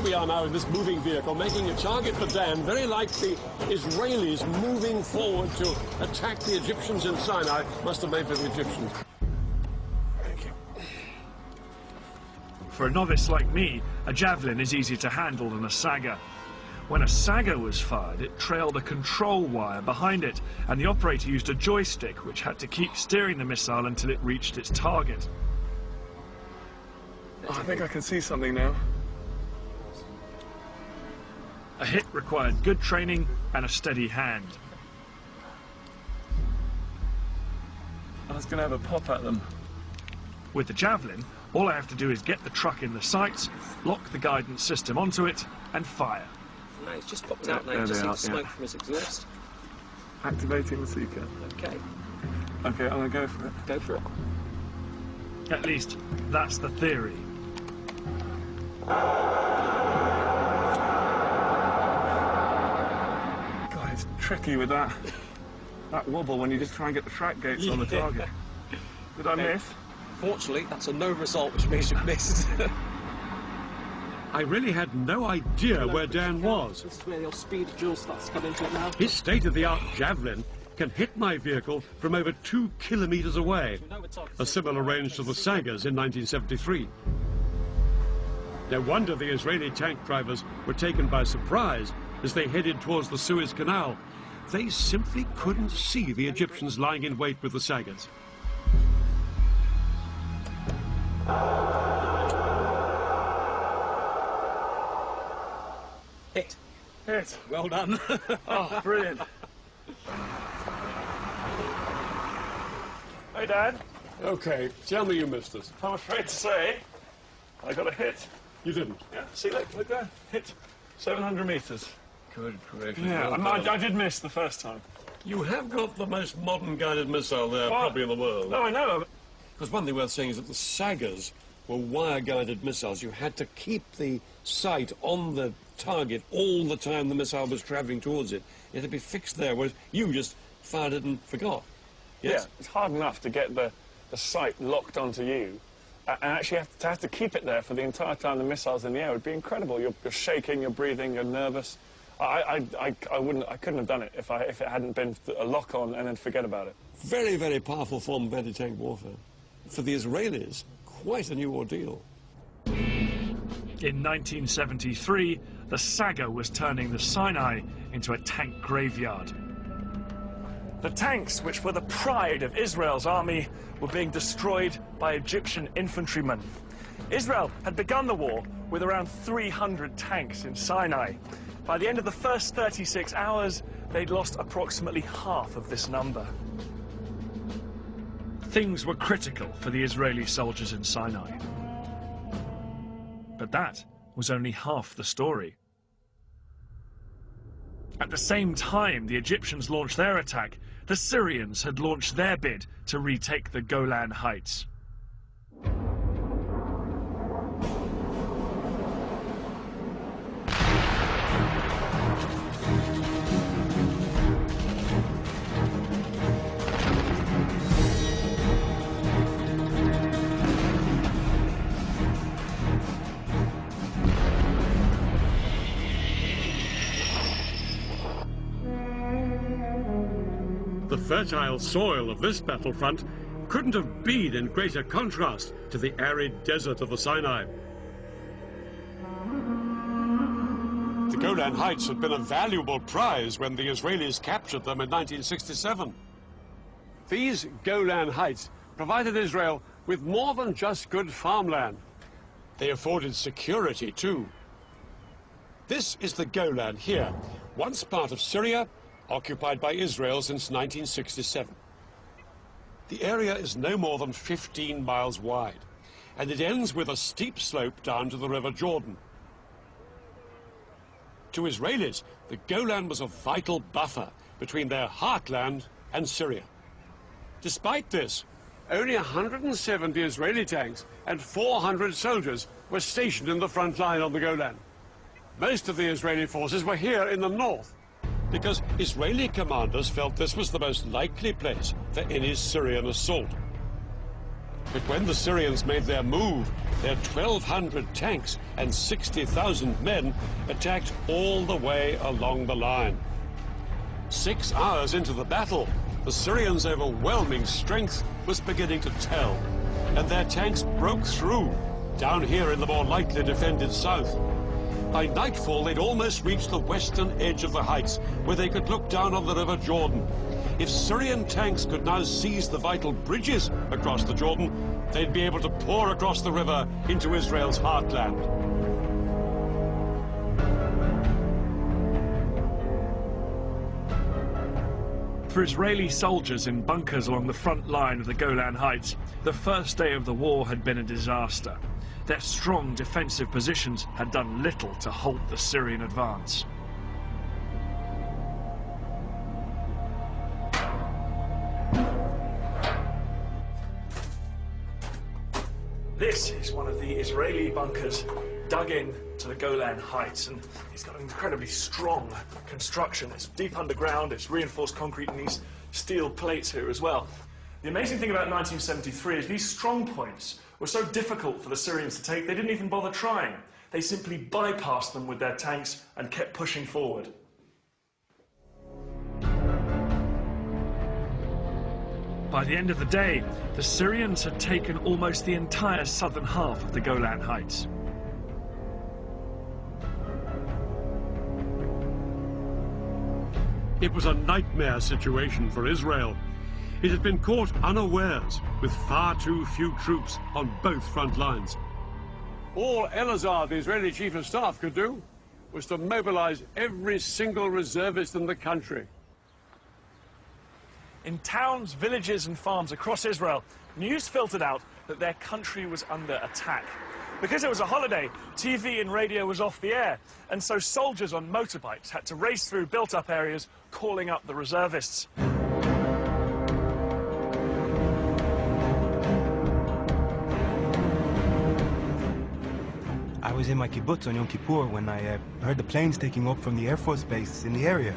we are now in this moving vehicle, making a target for Dan, very like the Israelis moving forward to attack the Egyptians in Sinai. Must have made for the Egyptians. Thank you. For a novice like me, a javelin is easier to handle than a saga. When a saga was fired, it trailed a control wire behind it, and the operator used a joystick which had to keep steering the missile until it reached its target. Oh, I think I can see something now. A hit required good training and a steady hand. I was going to have a pop at them. With the javelin, all I have to do is get the truck in the sights, lock the guidance system onto it, and fire. No, it's just popped out now. You just see the smoke from his exhaust. Activating the seeker. Okay. Okay, I'm going to go for it. Go for it. At least, that's the theory. God, it's tricky with that wobble when you just try and get the track gates on the target. Did I miss? Fortunately, that's a no result, which means you've missed. I really had no idea where Dan was. This is where your speed jewel starts to come into it now. His state-of-the-art javelin can hit my vehicle from over 2 kilometers away, a similar range to the Sagas in 1973. No wonder the Israeli tank drivers were taken by surprise as they headed towards the Suez Canal. They simply couldn't see the Egyptians lying in wait with the Sagas. Hit. Hit. Well done. Oh, brilliant. Hey, Dad. Okay, tell me you missed us. I'm afraid to say I got a hit. You didn't? Yeah, see, look there. Hit. 700 meters. Good gracious. Yeah, I did miss the first time. You have got the most modern guided missile there, probably in the world. No, I know. Because one thing worth saying is that the Sagas were wire-guided missiles. You had to keep the sight on the target all the time the missile was travelling towards it. It had to be fixed there, whereas you just fired it and forgot. Yes? Yeah, it's hard enough to get the sight locked onto you, and actually have to keep it there for the entire time the missile's in the air. It would be incredible. You're shaking, you're breathing, you're nervous. I couldn't have done it if it hadn't been a lock on and then forget about it. Very, very powerful form of anti-tank warfare. For the Israelis, quite a new ordeal. In 1973, the Saga was turning the Sinai into a tank graveyard. The tanks, which were the pride of Israel's army, were being destroyed by Egyptian infantrymen. Israel had begun the war with around 300 tanks in Sinai. By the end of the first 36 hours, they'd lost approximately half of this number. Things were critical for the Israeli soldiers in Sinai. But that was only half the story. At the same time the Egyptians launched their attack, the Syrians had launched their bid to retake the Golan Heights. The fertile soil of this battlefront couldn't have been in greater contrast to the arid desert of the Sinai. The Golan Heights had been a valuable prize when the Israelis captured them in 1967. These Golan Heights provided Israel with more than just good farmland. They afforded security too. This is the Golan here, once part of Syria, occupied by Israel since 1967. The area is no more than 15 miles wide, and it ends with a steep slope down to the River Jordan. To Israelis, the Golan was a vital buffer between their heartland and Syria. Despite this, only 170 Israeli tanks and 400 soldiers were stationed in the front line on the Golan. Most of the Israeli forces were here in the north, because Israeli commanders felt this was the most likely place for any Syrian assault. But when the Syrians made their move, their 1,200 tanks and 60,000 men attacked all the way along the line. 6 hours into the battle, the Syrians' overwhelming strength was beginning to tell, and their tanks broke through down here in the more lightly defended south. By nightfall, they'd almost reached the western edge of the heights, where they could look down on the River Jordan. If Syrian tanks could now seize the vital bridges across the Jordan, they'd be able to pour across the river into Israel's heartland. For Israeli soldiers in bunkers along the front line of the Golan Heights, the first day of the war had been a disaster. Their strong defensive positions had done little to halt the Syrian advance. This is one of the Israeli bunkers dug in to the Golan Heights, and it's got an incredibly strong construction. It's deep underground, it's reinforced concrete, and these steel plates here as well. The amazing thing about 1973 is these strong points were so difficult for the Syrians to take, they didn't even bother trying. They simply bypassed them with their tanks and kept pushing forward. By the end of the day, the Syrians had taken almost the entire southern half of the Golan Heights. It was a nightmare situation for Israel. It had been caught unawares, with far too few troops on both front lines. All Elazar, the Israeli chief of staff, could do was to mobilize every single reservist in the country. In towns, villages and farms across Israel, news filtered out that their country was under attack. Because it was a holiday, TV and radio was off the air, and so soldiers on motorbikes had to race through built-up areas, calling up the reservists. I was in my kibbutz on Yom Kippur when I heard the planes taking off from the Air Force base in the area.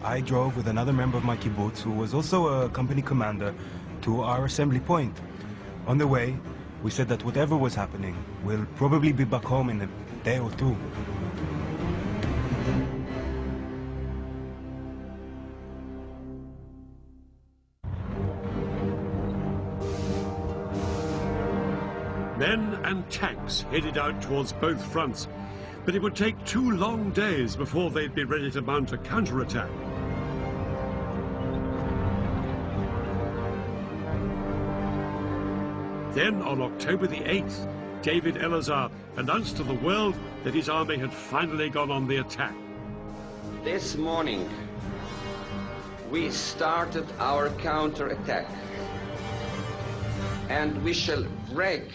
I drove with another member of my kibbutz, who was also a company commander, to our assembly point. On the way, we said that whatever was happening, we'll probably be back home in a day or two. Men and tanks headed out towards both fronts, but it would take 2 long days before they'd be ready to mount a counterattack. Then, on October the 8th, David Elazar announced to the world that his army had finally gone on the attack. This morning, we started our counterattack, and we shall break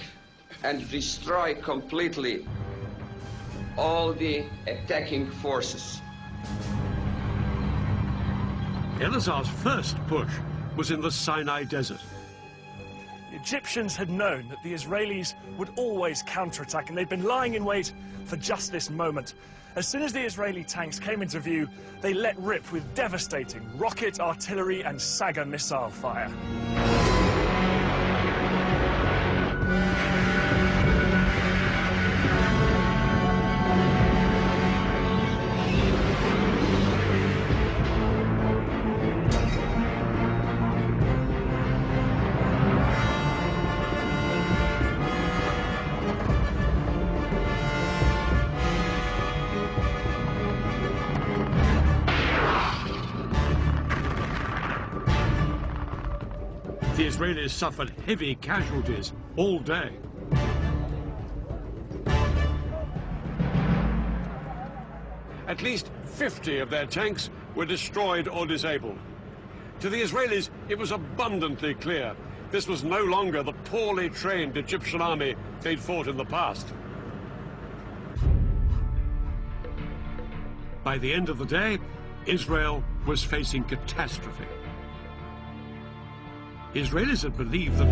and destroy completely all the attacking forces. Elazar's first push was in the Sinai Desert. The Egyptians had known that the Israelis would always counterattack, and they'd been lying in wait for just this moment. As soon as the Israeli tanks came into view, they let rip with devastating rocket, artillery and Saga missile fire. The Israelis suffered heavy casualties all day. At least 50 of their tanks were destroyed or disabled. To the Israelis, it was abundantly clear this was no longer the poorly trained Egyptian army they'd fought in the past. By the end of the day, Israel was facing catastrophe. Israelis had believed that